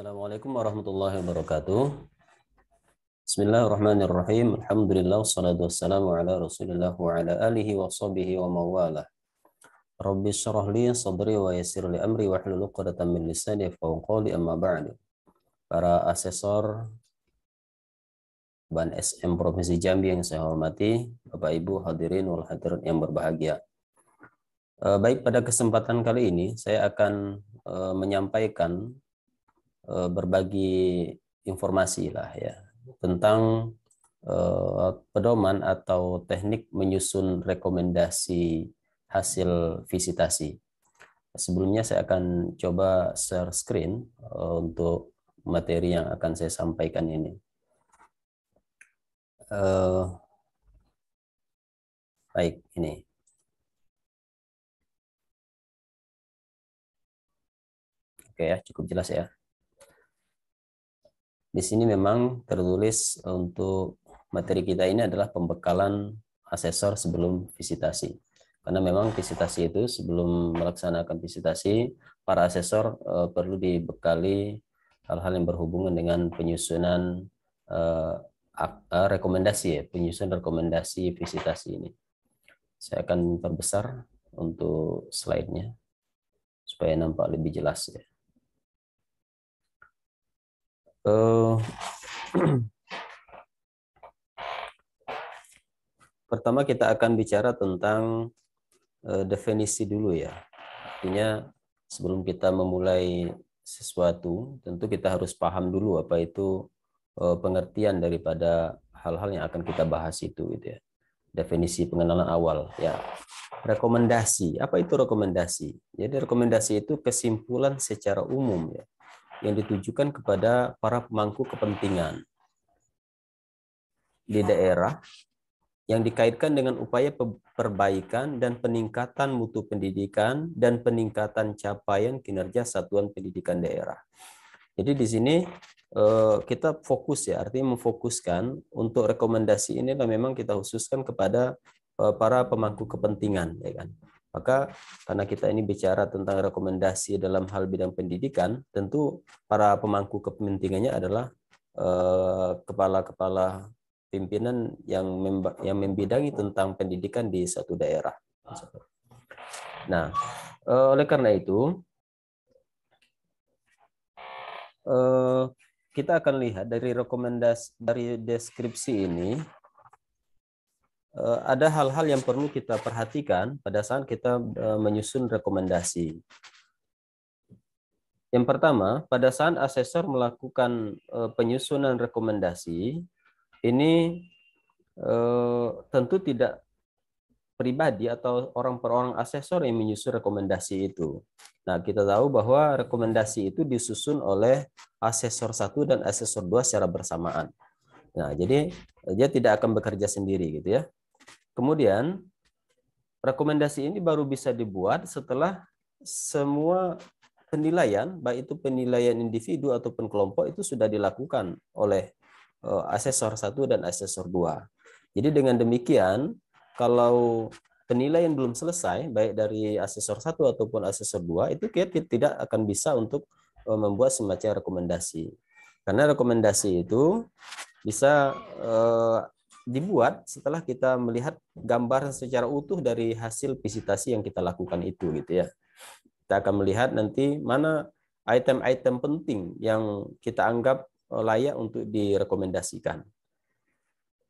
Assalamualaikum warahmatullahi wabarakatuh. Bismillahirrahmanirrahim. Alhamdulillah wassalatu wassalamu ala Rasulillah wa ala alihi wa sahbihi wa mawalah. Rabbi syrah li sadri wa yassir li amri wa hlul 'uqdatam min lisani yafqahu qawli amma ba'du. Para asesor Ban SM Provinsi Jambi yang saya hormati, Bapak Ibu hadirin wal hadirat yang berbahagia. Baik, pada kesempatan kali ini saya akan menyampaikan berbagi informasi lah ya tentang pedoman atau teknik menyusun rekomendasi hasil visitasi. Sebelumnya saya akan coba share screen untuk materi yang akan saya sampaikan ini. Baik, ini. Oke ya, cukup jelas ya. Di sini memang tertulis untuk materi kita ini adalah pembekalan asesor sebelum visitasi. Karena memang visitasi itu sebelum melaksanakan visitasi, para asesor perlu dibekali hal-hal yang berhubungan dengan penyusunan rekomendasi ya, penyusunan rekomendasi visitasi ini. Saya akan perbesar untuk slide-nya supaya nampak lebih jelas ya. Pertama kita akan bicara tentang definisi dulu ya. Artinya sebelum kita memulai sesuatu, tentu kita harus paham dulu apa itu pengertian daripada hal-hal yang akan kita bahas itu gitu ya. Definisi pengenalan awal ya. Rekomendasi, apa itu rekomendasi? Jadi rekomendasi itu kesimpulan secara umum ya, yang ditujukan kepada para pemangku kepentingan di daerah yang dikaitkan dengan upaya perbaikan dan peningkatan mutu pendidikan dan peningkatan capaian kinerja satuan pendidikan daerah. Jadi di sini kita fokus ya, artinya memfokuskan untuk rekomendasi ini memang kita khususkan kepada para pemangku kepentingan, ya kan. Maka karena kita ini bicara tentang rekomendasi dalam hal bidang pendidikan, tentu para pemangku kepentingannya adalah kepala-kepala pimpinan yang membidangi tentang pendidikan di suatu daerah. Nah, oleh karena itu kita akan lihat dari rekomendasi dari deskripsi ini ada hal-hal yang perlu kita perhatikan pada saat kita menyusun rekomendasi. Yang pertama, pada saat asesor melakukan penyusunan rekomendasi, ini tentu tidak pribadi atau orang per orang asesor yang menyusun rekomendasi itu. Nah, kita tahu bahwa rekomendasi itu disusun oleh asesor 1 dan asesor 2 secara bersamaan. Nah, jadi dia tidak akan bekerja sendiri gitu ya. Kemudian rekomendasi ini baru bisa dibuat setelah semua penilaian, baik itu penilaian individu ataupun kelompok itu sudah dilakukan oleh asesor 1 dan asesor 2. Jadi dengan demikian, kalau penilaian belum selesai, baik dari asesor 1 ataupun asesor 2, itu kita tidak akan bisa untuk membuat semacam rekomendasi. Karena rekomendasi itu bisa dibuat setelah kita melihat gambar secara utuh dari hasil visitasi yang kita lakukan itu gitu ya. Kita akan melihat nanti mana item-item penting yang kita anggap layak untuk direkomendasikan.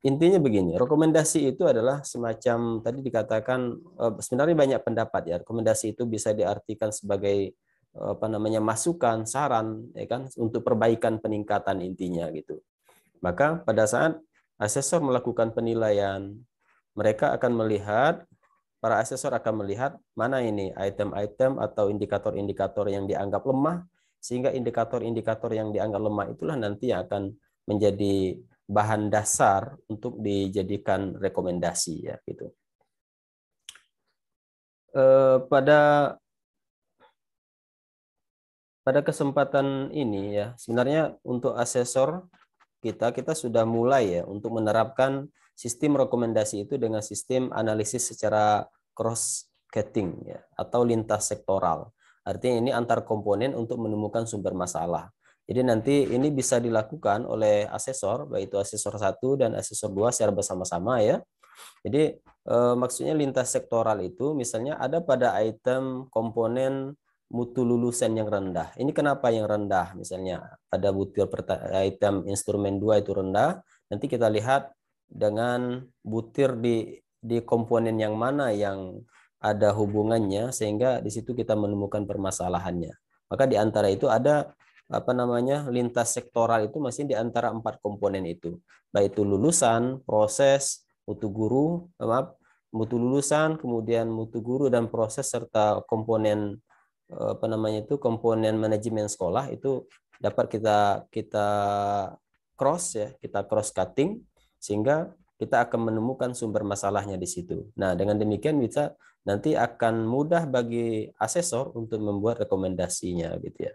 Intinya begini, rekomendasi itu adalah semacam tadi dikatakan sebenarnya banyak pendapat ya. Rekomendasi itu bisa diartikan sebagai masukan, saran ya kan untuk perbaikan peningkatan intinya gitu. Maka pada saat asesor melakukan penilaian, para asesor akan melihat mana ini item-item atau indikator-indikator yang dianggap lemah, sehingga indikator-indikator yang dianggap lemah itulah nanti yang akan menjadi bahan dasar untuk dijadikan rekomendasi ya gitu. Pada kesempatan ini ya, sebenarnya untuk asesor kita sudah mulai ya untuk menerapkan sistem rekomendasi itu dengan sistem analisis secara cross-cutting ya, atau lintas sektoral. Artinya ini antar komponen untuk menemukan sumber masalah. Jadi nanti ini bisa dilakukan oleh asesor, baik itu asesor 1 dan asesor 2 secara bersama-sama ya. Jadi maksudnya lintas sektoral itu misalnya ada pada item komponen mutu lulusan yang rendah. Ini kenapa yang rendah? Misalnya pada butir item instrumen 2 itu rendah, nanti kita lihat dengan butir di komponen yang mana yang ada hubungannya sehingga di situ kita menemukan permasalahannya. Maka di antara itu ada apa namanya lintas sektoral itu masih di antara 4 komponen itu, baik itu lulusan, proses, mutu guru, mutu lulusan, kemudian mutu guru dan proses serta komponen apa namanya itu komponen manajemen sekolah itu dapat kita cross ya, kita cross cutting sehingga kita akan menemukan sumber masalahnya di situ. Nah, dengan demikian bisa nanti akan mudah bagi asesor untuk membuat rekomendasinya gitu ya.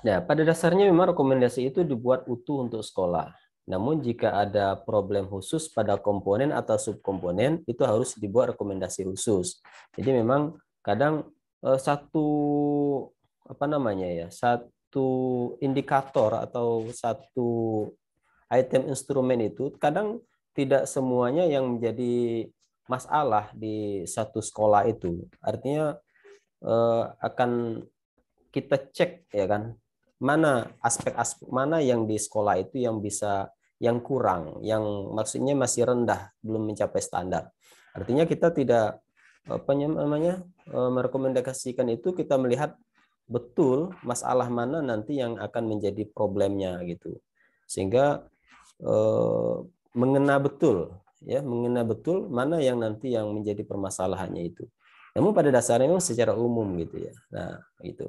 Nah, pada dasarnya memang rekomendasi itu dibuat utuh untuk sekolah. Namun jika ada problem khusus pada komponen atau subkomponen, itu harus dibuat rekomendasi khusus. Jadi memang kadang satu apa namanya ya, satu indikator atau satu item instrumen itu kadang tidak semuanya yang menjadi masalah di satu sekolah itu. Artinya akan kita cek ya kan mana aspek-aspek mana yang di sekolah itu yang bisa yang kurang, yang maksudnya masih rendah, belum mencapai standar. Artinya kita tidak apa namanya merekomendasikan itu, kita melihat betul masalah mana nanti yang akan menjadi problemnya gitu. Sehingga mengena betul ya, mengena betul mana yang nanti yang menjadi permasalahannya itu. Namun pada dasarnya memang secara umum gitu ya. Nah, itu.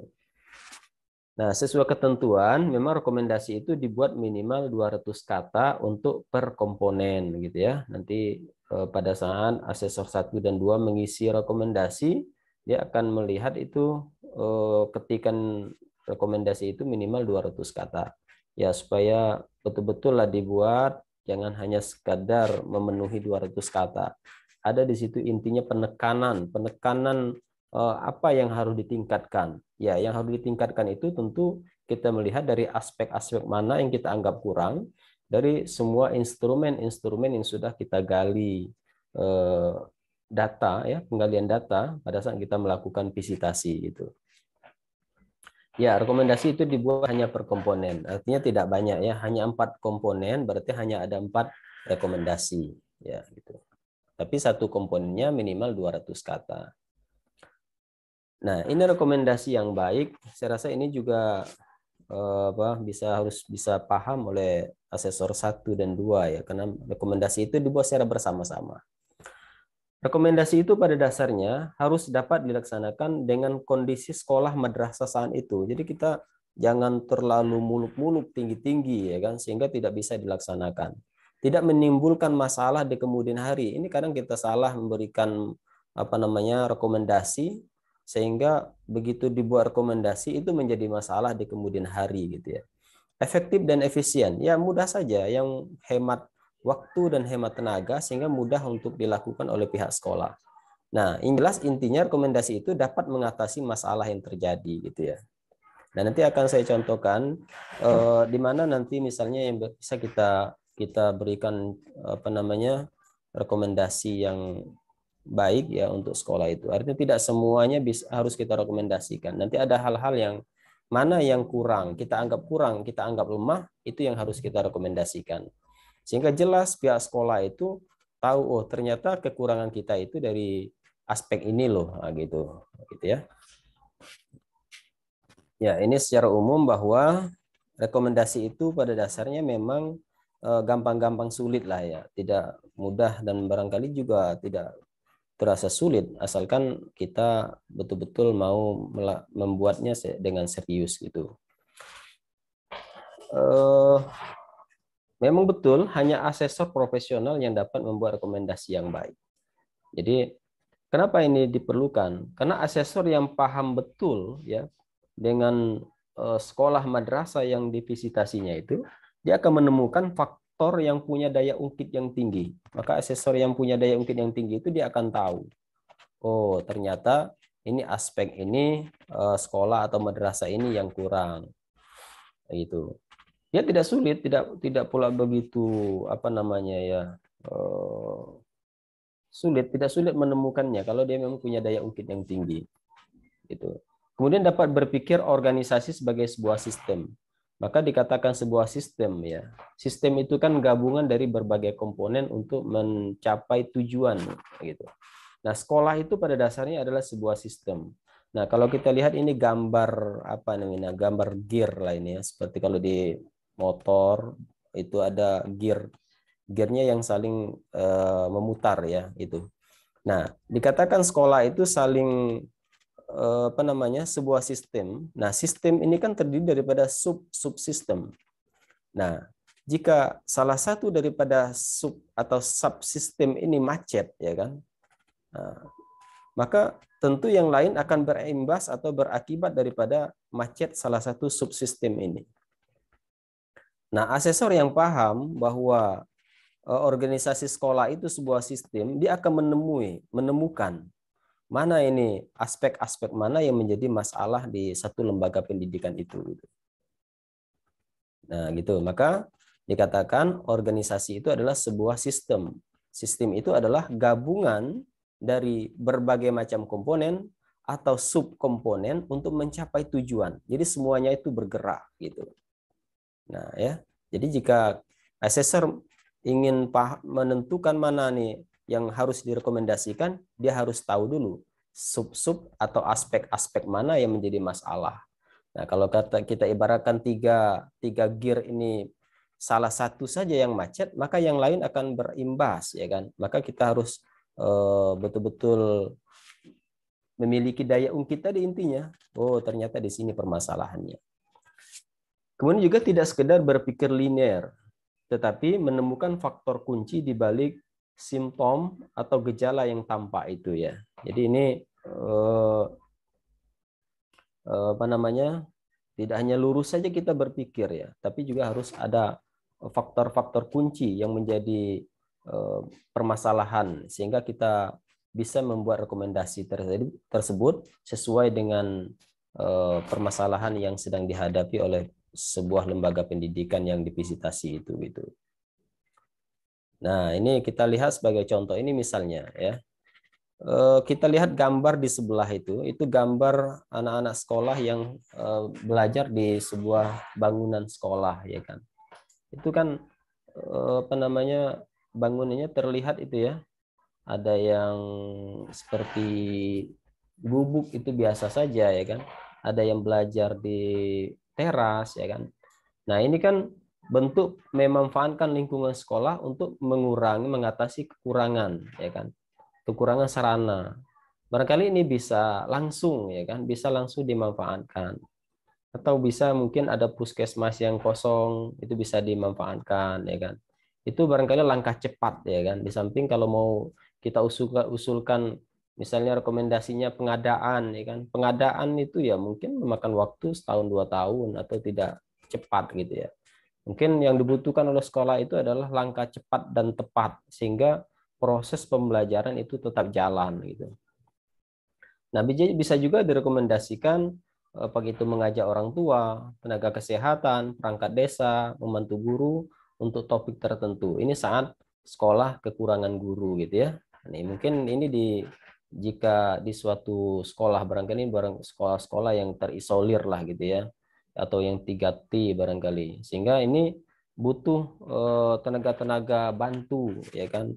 Nah, sesuai ketentuan, memang rekomendasi itu dibuat minimal 200 kata untuk per komponen gitu ya. Nanti pada saat asesor 1 dan 2 mengisi rekomendasi, dia akan melihat itu ketikan rekomendasi itu minimal 200 kata. Ya, supaya betul-betul lah dibuat, jangan hanya sekadar memenuhi 200 kata. Ada di situ intinya penekanan apa yang harus ditingkatkan. Ya, yang harus ditingkatkan itu tentu kita melihat dari aspek-aspek mana yang kita anggap kurang dari semua instrumen-instrumen yang sudah kita gali data ya, penggalian data pada saat kita melakukan visitasi itu. Ya, rekomendasi itu dibuat hanya per komponen. Artinya tidak banyak ya, hanya 4 komponen berarti hanya ada 4 rekomendasi ya gitu. Tapi satu komponennya minimal 200 kata. Nah, ini rekomendasi yang baik. Saya rasa ini juga harus bisa paham oleh asesor 1 dan 2 ya, karena rekomendasi itu dibuat secara bersama-sama. Rekomendasi itu pada dasarnya harus dapat dilaksanakan dengan kondisi sekolah madrasah saat itu. Jadi kita jangan terlalu muluk-muluk tinggi-tinggi ya kan, sehingga tidak bisa dilaksanakan. Tidak menimbulkan masalah di kemudian hari. Ini kadang kita salah memberikan apa namanya rekomendasi, sehingga begitu dibuat rekomendasi itu menjadi masalah di kemudian hari gitu ya. Efektif dan efisien, ya mudah saja, yang hemat waktu dan hemat tenaga sehingga mudah untuk dilakukan oleh pihak sekolah. Nah, ini jelas intinya rekomendasi itu dapat mengatasi masalah yang terjadi gitu ya. Nah, nanti akan saya contohkan di mana nanti misalnya yang bisa kita berikan apa namanya rekomendasi yang baik ya untuk sekolah itu. Artinya tidak semuanya harus kita rekomendasikan. Nanti ada hal-hal yang mana yang kurang, kita anggap lemah, itu yang harus kita rekomendasikan. Sehingga jelas pihak sekolah itu tahu, oh ternyata kekurangan kita itu dari aspek ini loh, nah, gitu ya. Ya, ini secara umum bahwa rekomendasi itu pada dasarnya memang gampang-gampang sulit lah ya, tidak mudah dan barangkali juga tidak terasa sulit asalkan kita betul-betul mau membuatnya dengan serius gitu. Memang betul hanya asesor profesional yang dapat membuat rekomendasi yang baik. Jadi kenapa ini diperlukan? Karena asesor yang paham betul ya dengan sekolah madrasah yang divisitasinya itu, dia akan menemukan faktor yang punya daya ungkit yang tinggi. Maka asesor yang punya daya ungkit yang tinggi itu dia akan tahu, oh ternyata ini aspek ini sekolah atau madrasah ini yang kurang gitu. Ya tidak sulit, tidak pula begitu apa namanya ya sulit, tidak sulit menemukannya kalau dia memang punya daya ungkit yang tinggi gitu. Kemudian dapat berpikir organisasi sebagai sebuah sistem. Maka dikatakan sebuah sistem ya. Sistem itu kan gabungan dari berbagai komponen untuk mencapai tujuan gitu. Nah, sekolah itu pada dasarnya adalah sebuah sistem. Nah, kalau kita lihat ini gambar apa namanya? Gambar gear lah ini ya. Seperti kalau di motor itu ada gearnya yang saling memutar ya itu. Nah, dikatakan sekolah itu saling apa namanya sebuah sistem. Nah, sistem ini kan terdiri daripada subsistem. Nah, jika salah satu daripada sub atau subsistem ini macet, ya kan, nah, maka tentu yang lain akan berimbas atau berakibat daripada macet salah satu subsistem ini. Nah, asesor yang paham bahwa organisasi sekolah itu sebuah sistem, dia akan menemukan mana ini aspek-aspek mana yang menjadi masalah di satu lembaga pendidikan itu. Nah, gitu. Maka dikatakan organisasi itu adalah sebuah sistem. Sistem itu adalah gabungan dari berbagai macam komponen atau subkomponen untuk mencapai tujuan. Jadi semuanya itu bergerak gitu. Nah, ya. Jadi jika asesor ingin menentukan mana nih yang harus direkomendasikan, dia harus tahu dulu sub-sub atau aspek-aspek mana yang menjadi masalah. Nah, kalau kita ibaratkan tiga gear ini salah satu saja yang macet, maka yang lain akan berimbas, ya kan? Maka kita harus betul-betul memiliki daya ungkit tadi intinya. Oh, ternyata di sini permasalahannya. Kemudian juga tidak sekedar berpikir linear, tetapi menemukan faktor kunci di balik simptom atau gejala yang tampak itu ya. Jadi ini apa namanya? Tidak hanya lurus saja kita berpikir ya, tapi juga harus ada faktor-faktor kunci yang menjadi permasalahan sehingga kita bisa membuat rekomendasi tersebut sesuai dengan permasalahan yang sedang dihadapi oleh sebuah lembaga pendidikan yang divisitasi itu gitu. Nah, ini kita lihat sebagai contoh ini misalnya ya. Kita lihat gambar di sebelah itu gambar anak-anak sekolah yang belajar di sebuah bangunan sekolah ya kan. Itu kan apa namanya bangunannya terlihat itu ya. Ada yang seperti gubuk itu biasa saja ya kan. Ada yang belajar di teras ya kan. Nah, ini kan bentuk memanfaatkan lingkungan sekolah untuk mengatasi kekurangan ya kan. Kekurangan sarana. Barangkali ini bisa langsung ya kan, bisa langsung dimanfaatkan. Atau bisa mungkin ada puskesmas yang kosong, itu bisa dimanfaatkan ya kan. Itu barangkali langkah cepat ya kan. Di samping kalau mau kita usulkan misalnya rekomendasinya pengadaan ya kan. Pengadaan itu ya mungkin memakan waktu setahun 2 tahun atau tidak cepat gitu ya. Mungkin yang dibutuhkan oleh sekolah itu adalah langkah cepat dan tepat sehingga proses pembelajaran itu tetap jalan gitu. Nah, bisa juga direkomendasikan begitu mengajak orang tua, tenaga kesehatan, perangkat desa, membantu guru untuk topik tertentu. Ini saat sekolah kekurangan guru gitu ya. Ini mungkin ini jika di suatu sekolah barangkali sekolah-sekolah yang terisolir lah gitu ya, atau yang 3T barangkali. Sehingga ini butuh tenaga-tenaga bantu ya kan.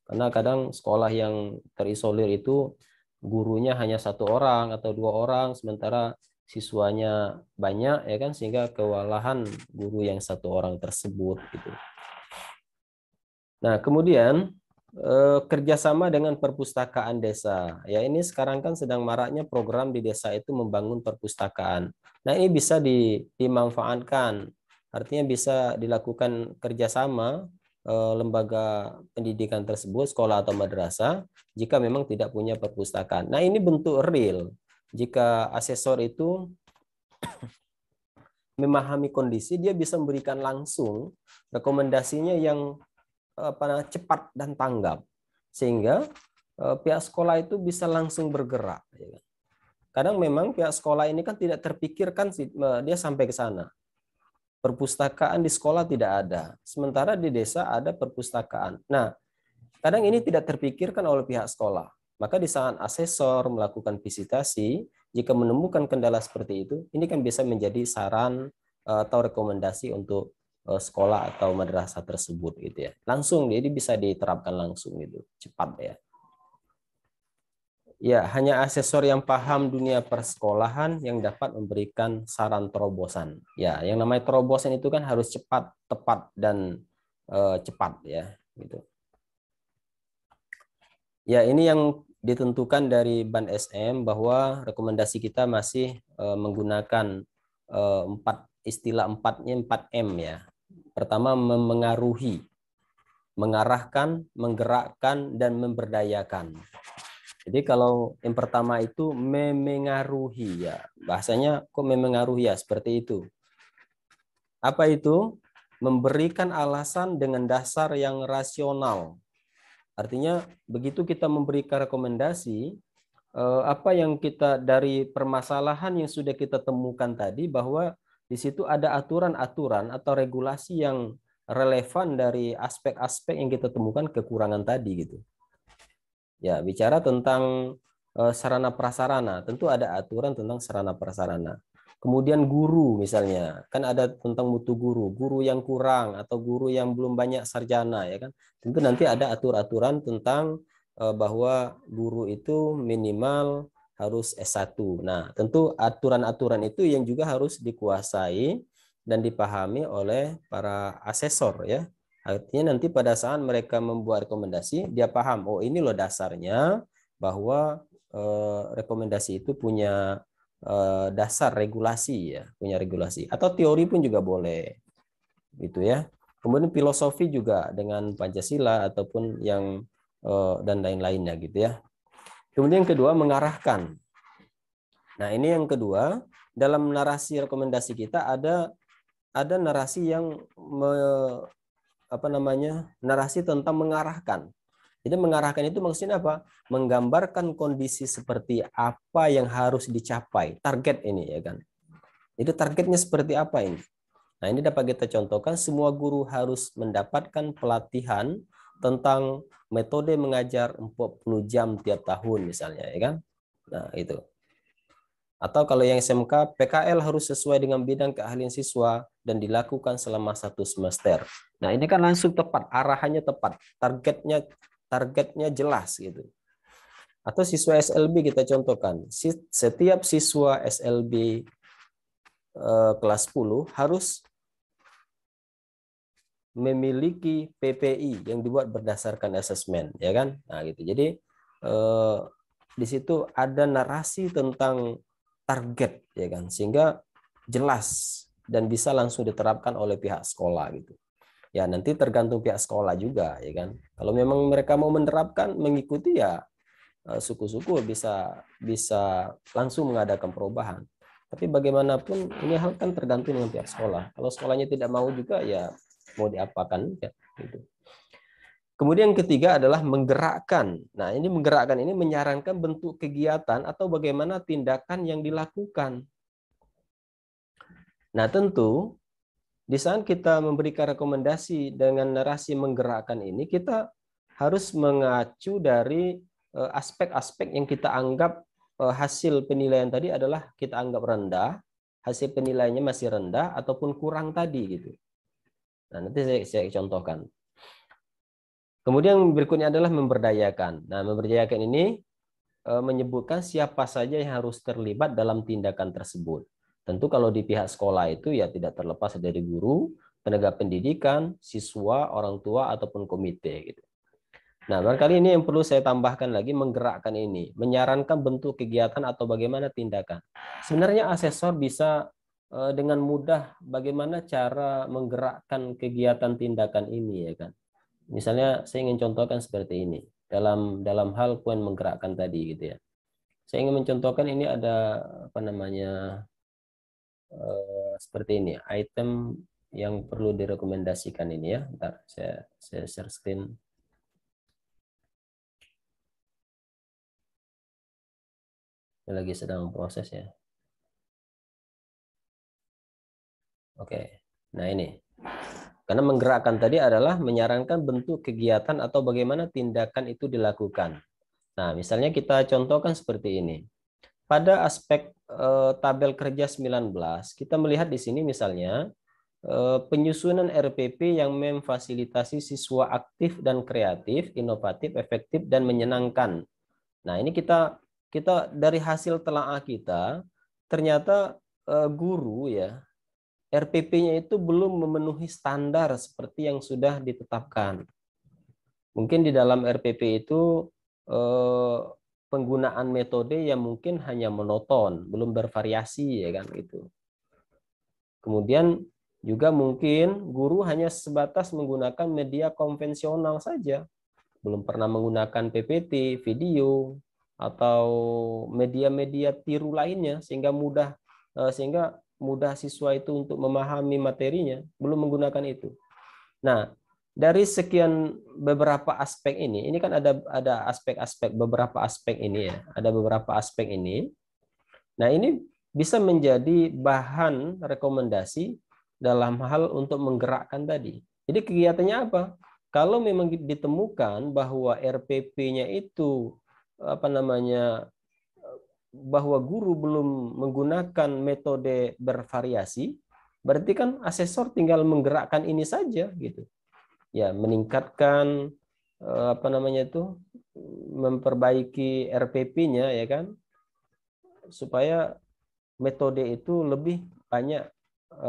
Karena kadang sekolah yang terisolir itu gurunya hanya 1 orang atau 2 orang, sementara siswanya banyak ya kan, sehingga kewalahan guru yang 1 orang tersebut gitu. Nah, kemudian kerjasama dengan perpustakaan desa. Ya, ini sekarang kan sedang maraknya program di desa itu membangun perpustakaan. Nah, ini bisa dimanfaatkan. Artinya bisa dilakukan kerjasama lembaga pendidikan tersebut, sekolah atau madrasah, jika memang tidak punya perpustakaan. Nah, ini bentuk real. Jika asesor itu memahami kondisi, dia bisa memberikan langsung rekomendasinya yang cepat dan tanggap, sehingga pihak sekolah itu bisa langsung bergerak. kadang memang pihak sekolah ini kan tidak terpikirkan dia sampai ke sana. Perpustakaan di sekolah tidak ada, sementara di desa ada perpustakaan. Nah, kadang ini tidak terpikirkan oleh pihak sekolah. Maka di saat asesor melakukan visitasi, jika menemukan kendala seperti itu, ini kan bisa menjadi saran atau rekomendasi untuk sekolah atau madrasah tersebut gitu ya. Langsung jadi bisa diterapkan langsung gitu, cepat ya. Ya, hanya asesor yang paham dunia persekolahan yang dapat memberikan saran terobosan. Ya, yang namanya terobosan itu kan harus cepat, tepat dan cepat ya, gitu. Ya, ini yang ditentukan dari Ban SM bahwa rekomendasi kita masih menggunakan istilah 4M ya. Pertama, memengaruhi, mengarahkan, menggerakkan, dan memberdayakan. Jadi kalau yang pertama itu memengaruhi ya, bahasanya kok memengaruhi ya, seperti itu. Apa itu? Memberikan alasan dengan dasar yang rasional. Artinya begitu kita memberikan rekomendasi, apa yang kita dari permasalahan yang sudah kita temukan tadi, bahwa di situ ada aturan-aturan atau regulasi yang relevan dari aspek-aspek yang kita temukan kekurangan tadi gitu. Ya, bicara tentang sarana prasarana, tentu ada aturan tentang sarana prasarana. Kemudian guru misalnya, kan ada tentang mutu guru, guru yang kurang atau guru yang belum banyak sarjana ya kan. Tentu nanti ada aturan tentang bahwa guru itu minimal harus S1. Nah, tentu aturan-aturan itu yang juga harus dikuasai dan dipahami oleh para asesor ya. Artinya nanti pada saat mereka membuat rekomendasi, dia paham, oh ini loh dasarnya bahwa rekomendasi itu punya dasar regulasi ya, punya regulasi. Atau teori pun juga boleh, gitu ya. Kemudian filosofi juga dengan Pancasila ataupun yang dan lain-lainnya gitu ya. Kemudian yang kedua, mengarahkan. Nah ini yang kedua, dalam narasi rekomendasi kita ada narasi yang narasi tentang mengarahkan. Jadi mengarahkan itu maksudnya apa? Menggambarkan kondisi seperti apa yang harus dicapai, target ini ya kan. Itu targetnya seperti apa ini? Nah, ini dapat kita contohkan, semua guru harus mendapatkan pelatihan tentang metode mengajar 40 jam tiap tahun misalnya ya kan. Nah, itu. Atau kalau yang SMK, PKL harus sesuai dengan bidang keahlian siswa dan dilakukan selama 1 semester. Nah, ini kan langsung tepat, arahannya tepat, targetnya jelas gitu. Atau siswa SLB kita contohkan, setiap siswa SLB kelas 10 harus memiliki PPI yang dibuat berdasarkan asesmen, ya kan? Nah, gitu. Jadi di situ ada narasi tentang target, ya kan, sehingga jelas dan bisa langsung diterapkan oleh pihak sekolah gitu. Ya nanti tergantung pihak sekolah juga, ya kan. Kalau memang mereka mau menerapkan, mengikuti ya syukur-syukur bisa langsung mengadakan perubahan. Tapi bagaimanapun ini hal kan tergantung dengan pihak sekolah. Kalau sekolahnya tidak mau juga ya mau diapakan ya, gitu. Kemudian yang ketiga adalah menggerakkan. Nah, ini menggerakkan ini menyarankan bentuk kegiatan atau bagaimana tindakan yang dilakukan. Nah, tentu di saat kita memberikan rekomendasi dengan narasi menggerakkan ini, kita harus mengacu dari aspek-aspek yang kita anggap hasil penilaian tadi adalah kita anggap rendah, hasil penilaiannya masih rendah ataupun kurang tadi gitu. Nah, nanti saya contohkan. Kemudian berikutnya adalah memberdayakan. Nah, memberdayakan ini menyebutkan siapa saja yang harus terlibat dalam tindakan tersebut. Tentu kalau di pihak sekolah itu ya tidak terlepas dari guru, penegak pendidikan, siswa, orang tua, ataupun komite. Gitu. Nah, barangkali ini yang perlu saya tambahkan lagi, menggerakkan ini. Menyarankan bentuk kegiatan atau bagaimana tindakan. Sebenarnya asesor bisa dengan mudah bagaimana cara menggerakkan kegiatan tindakan ini, ya kan. Misalnya saya ingin contohkan seperti ini dalam hal poin menggerakkan tadi gitu ya. Saya ingin mencontohkan ini ada apa namanya seperti ini item yang perlu direkomendasikan ini ya. Bentar saya share screen. Ini lagi sedang proses ya. Oke. Nah ini. Karena menggerakkan tadi adalah menyarankan bentuk kegiatan atau bagaimana tindakan itu dilakukan. Nah, misalnya kita contohkan seperti ini. Pada aspek tabel kerja 19, kita melihat di sini misalnya penyusunan RPP yang memfasilitasi siswa aktif dan kreatif, inovatif, efektif, dan menyenangkan. Nah, ini kita kita dari hasil telaah kita, ternyata guru ya, RPP-nya itu belum memenuhi standar seperti yang sudah ditetapkan. Mungkin di dalam RPP itu penggunaan metode yang mungkin hanya monoton, belum bervariasi ya kan gitu. Kemudian juga mungkin guru hanya sebatas menggunakan media konvensional saja, belum pernah menggunakan PPT, video atau media-media tiru lainnya sehingga mudah siswa itu untuk memahami materinya, belum menggunakan itu. Nah, dari sekian beberapa aspek ini kan ada aspek-aspek beberapa aspek ini ya, ada beberapa aspek ini. Nah, ini bisa menjadi bahan rekomendasi dalam hal untuk menggerakkan tadi. Jadi kegiatannya apa? Kalau memang ditemukan bahwa RPP-nya itu apa namanya bahwa guru belum menggunakan metode bervariasi, berarti kan asesor tinggal menggerakkan ini saja gitu. Ya, meningkatkan apa namanya itu memperbaiki RPP-nya ya kan supaya metode itu lebih banyak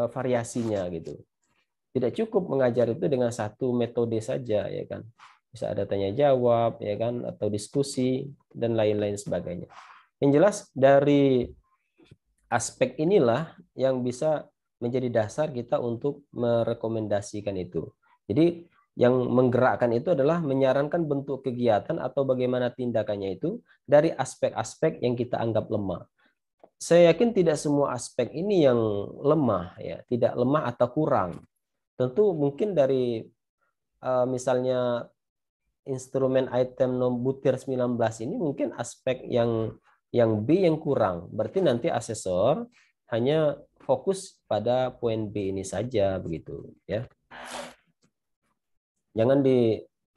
variasinya gitu. Tidak cukup mengajar itu dengan satu metode saja ya kan. Bisa ada tanya jawab ya kan atau diskusi dan lain-lain sebagainya. Yang jelas dari aspek inilah yang bisa menjadi dasar kita untuk merekomendasikan itu. Jadi yang menggerakkan itu adalah menyarankan bentuk kegiatan atau bagaimana tindakannya itu dari aspek-aspek yang kita anggap lemah. Saya yakin tidak semua aspek ini yang lemah ya, tidak lemah atau kurang. Tentu mungkin dari misalnya instrumen item butir 19 ini mungkin aspek yang B yang kurang. Berarti nanti asesor hanya fokus pada poin B ini saja begitu ya. Jangan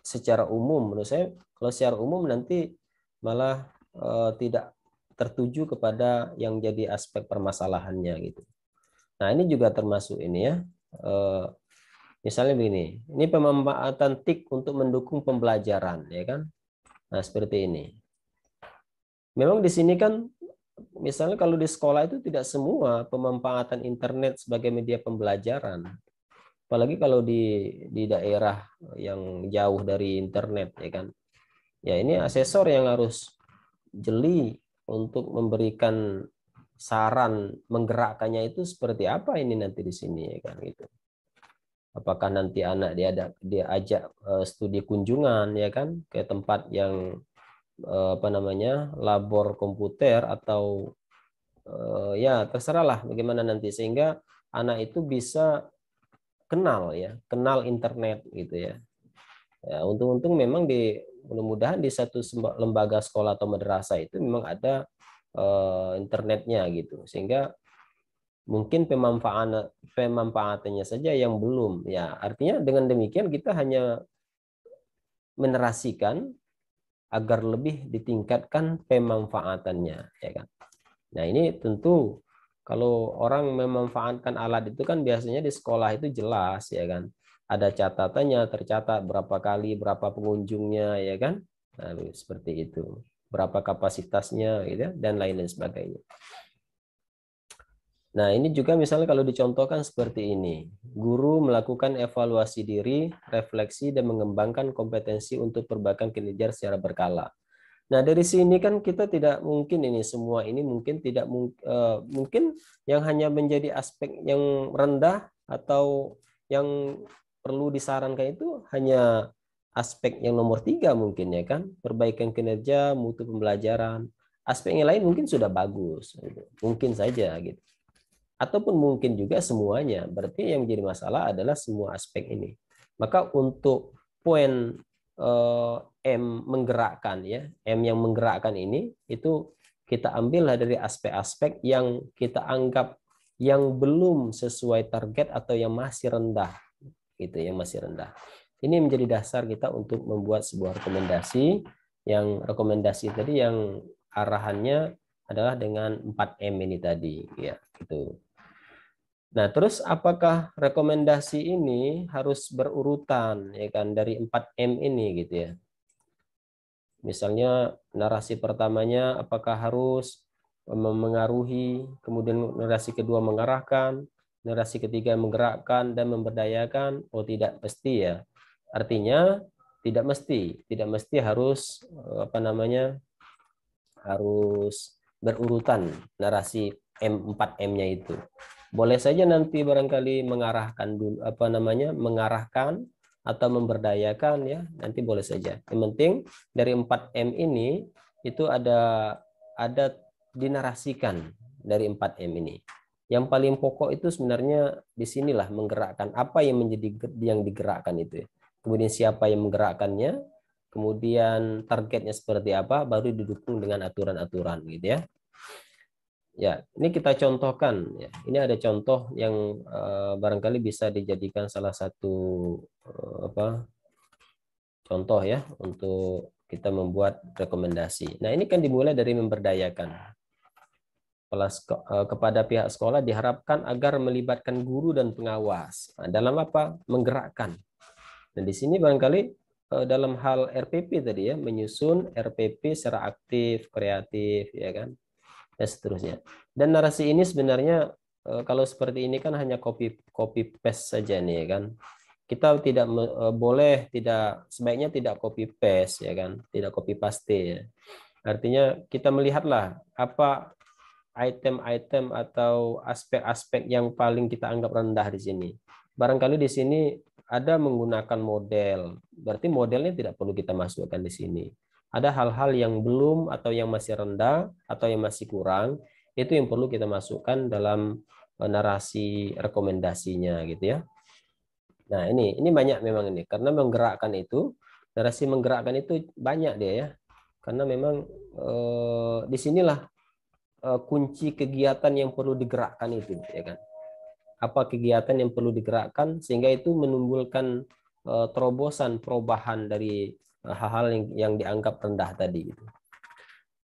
secara umum, menurut saya kalau secara umum nanti malah tidak tertuju kepada yang jadi aspek permasalahannya gitu. Nah, ini juga termasuk ini ya. Misalnya begini, ini pemanfaatan TIK untuk mendukung pembelajaran ya kan. Nah, seperti ini. Memang di sini kan misalnya kalau di sekolah itu tidak semua pemanfaatan internet sebagai media pembelajaran. Apalagi kalau di daerah yang jauh dari internet ya kan. Ya ini asesor yang harus jeli untuk memberikan saran menggerakkannya itu seperti apa ini nanti di sini ya kan gitu. Apakah nanti anak dia ajak studi kunjungan ya kan ke tempat yang apa namanya labor komputer atau ya terserahlah bagaimana nanti sehingga anak itu bisa kenal internet gitu ya. Ya, untung-untung memang mudah-mudahan di satu lembaga sekolah atau madrasah itu memang ada internetnya gitu sehingga mungkin pemanfaatannya saja yang belum ya artinya dengan demikian kita hanya menerasikan agar lebih ditingkatkan pemanfaatannya ya kan. Nah, ini tentu kalau orang memanfaatkan alat itu kan biasanya di sekolah itu jelas ya kan. Ada catatannya, tercatat berapa kali, berapa pengunjungnya ya kan. Nah, seperti itu. Berapa kapasitasnya gitu ya, dan lain-lain sebagainya. Nah, ini juga misalnya kalau dicontohkan seperti ini. Guru melakukan evaluasi diri, refleksi, dan mengembangkan kompetensi untuk perbaikan kinerja secara berkala. Nah, dari sini kan kita tidak mungkin ini semua ini mungkin tidak mungkin yang hanya menjadi aspek yang rendah atau yang perlu disarankan itu hanya aspek yang nomor 3 mungkin ya kan, perbaikan kinerja, mutu pembelajaran. Aspek yang lain mungkin sudah bagus, gitu. Mungkin saja gitu. Ataupun mungkin juga semuanya. Berarti yang menjadi masalah adalah semua aspek ini. Maka untuk poin M menggerakkan ya, M yang menggerakkan ini itu kita ambillah dari aspek-aspek yang kita anggap yang belum sesuai target atau yang masih rendah, gitu, yang masih rendah. Ini menjadi dasar kita untuk membuat sebuah rekomendasi, yang rekomendasi tadi yang arahannya adalah dengan 4M ini tadi, ya, gitu. Nah, terus apakah rekomendasi ini harus berurutan, ya kan, dari 4M ini, gitu ya. Misalnya narasi pertamanya apakah harus memengaruhi, kemudian narasi kedua mengarahkan, narasi ketiga menggerakkan dan memberdayakan. Oh, tidak mesti ya. Artinya tidak mesti harus apa namanya? Harus berurutan narasi M4M-nya itu. Boleh saja nanti barangkali mengarahkan dulu, apa namanya, mengarahkan atau memberdayakan, ya, nanti boleh saja. Yang penting dari 4M ini itu ada dinarasikan dari 4M ini. Yang paling pokok itu sebenarnya di sinilah, menggerakkan apa yang menjadi yang digerakkan itu, ya. Kemudian siapa yang menggerakkannya, kemudian targetnya seperti apa, baru didukung dengan aturan-aturan, gitu ya. Ya, ini kita contohkan, ya. Ini ada contoh yang barangkali bisa dijadikan salah satu contoh, ya, untuk kita membuat rekomendasi. Nah, ini kan dimulai dari memberdayakan. Kepada pihak sekolah diharapkan agar melibatkan guru dan pengawas. Nah, dalam apa? Menggerakkan. Dan di sini barangkali dalam hal RPP tadi, ya, menyusun RPP secara aktif, kreatif, ya kan, dan seterusnya. Dan narasi ini sebenarnya kalau seperti ini kan hanya copy paste saja nih, ya kan. Kita tidak boleh, tidak, sebaiknya tidak copy paste, ya kan, tidak copy paste, ya. Artinya kita melihatlah apa item-item atau aspek-aspek yang paling kita anggap rendah di sini. Barangkali di sini ada menggunakan model, berarti modelnya tidak perlu kita masukkan di sini. Ada hal-hal yang belum atau yang masih rendah atau yang masih kurang, itu yang perlu kita masukkan dalam narasi rekomendasinya, gitu ya. Nah, ini banyak memang ini, karena menggerakkan itu, narasi menggerakkan itu banyak dia, ya. Karena memang disinilah kunci kegiatan yang perlu digerakkan itu, ya kan. Apa kegiatan yang perlu digerakkan sehingga itu menimbulkan terobosan perubahan dari hal-hal yang dianggap rendah tadi, gitu.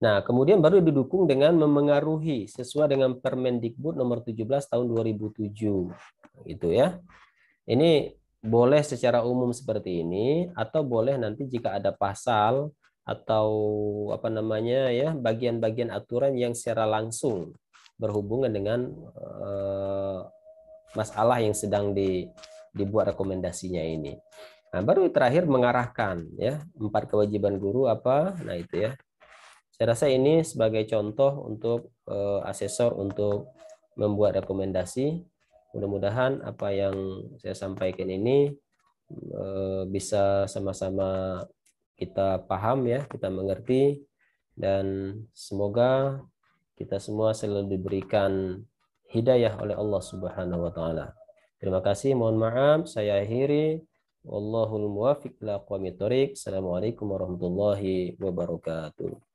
Nah, kemudian baru didukung dengan memengaruhi sesuai dengan Permendikbud nomor 17 tahun 2007, gitu ya. Ini boleh secara umum seperti ini, atau boleh nanti jika ada pasal atau apa namanya, ya, bagian-bagian aturan yang secara langsung berhubungan dengan masalah yang sedang dibuat rekomendasinya ini. Nah, baru terakhir mengarahkan, ya, 4 kewajiban guru apa. Nah, itu, ya. Saya rasa ini sebagai contoh untuk asesor untuk membuat rekomendasi. Mudah-mudahan apa yang saya sampaikan ini bisa sama-sama kita paham, ya, kita mengerti, dan semoga kita semua selalu diberikan hidayah oleh Allah Subhanahu wa taala. Terima kasih, mohon maaf saya akhiri. Wallahul muwaffiq ila aqwamit thoriq. Assalamualaikum warahmatullahi wabarakatuh.